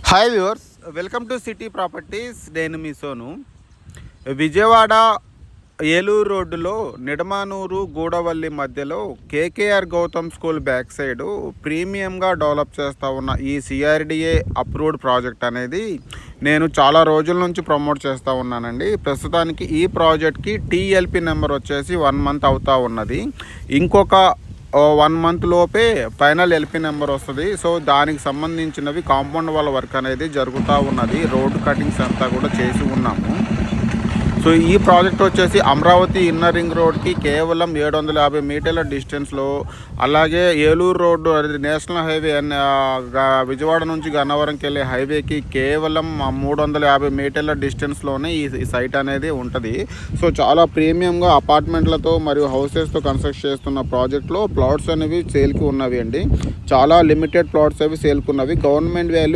Hi viewers, welcome to city properties. నేను మీ సోను. విజయవాడ ఏలూరు రోడ్డులో నిడమానూరు గూడవల్లి మధ్యలో KKR Gautam school back side ప్రీమియంగా డెవలప్ చేస్తూ ఉన్న ఈ సిఆర్డిఏ అప్రూవ్డ్ ప్రాజెక్ట్ అనేది నేను చాలా రోజుల నుంచి ప్రమోట్ చేస్తూ ఉన్నానండి. ప్రస్తుతానికి ఈ ప్రాజెక్ట్కి టీఎల్పీ నెంబర్ వచ్చేసి 1 మంత్ అవుతూ ఉన్నది. ఇంకొక 1 మంత్ లోపే ఫైనల్ ఎల్పీ నెంబర్ వస్తుంది. సో దానికి సంబంధించినవి కాంపౌండ్ వాళ్ళ వర్క్ అనేది జరుగుతూ ఉన్నది. రోడ్ కటింగ్స్ అంతా కూడా చేసి ఉన్నాము. సో ఈ ప్రాజెక్ట్ వచ్చేసి అమరావతి ఇన్నర్ రింగ్ రోడ్కి కేవలం 750 మీటర్ల డిస్టెన్స్లో, అలాగే ఏలూరు రోడ్డు అది నేషనల్ హైవే విజయవాడ నుంచి గన్నవరంకి వెళ్ళే హైవేకి కేవలం 350 మీటర్ల డిస్టెన్స్లోనే ఈ సైట్ అనేది ఉంటుంది. సో చాలా ప్రీమియంగా అపార్ట్మెంట్లతో మరియు హౌసెస్తో కన్స్ట్రక్ట్ చేస్తున్న ప్రాజెక్ట్లో ప్లాట్స్ అనేవి సేల్కి ఉన్నవి అండి. చాలా లిమిటెడ్ ప్లాట్స్ అవి సేల్కి ఉన్నవి. Government value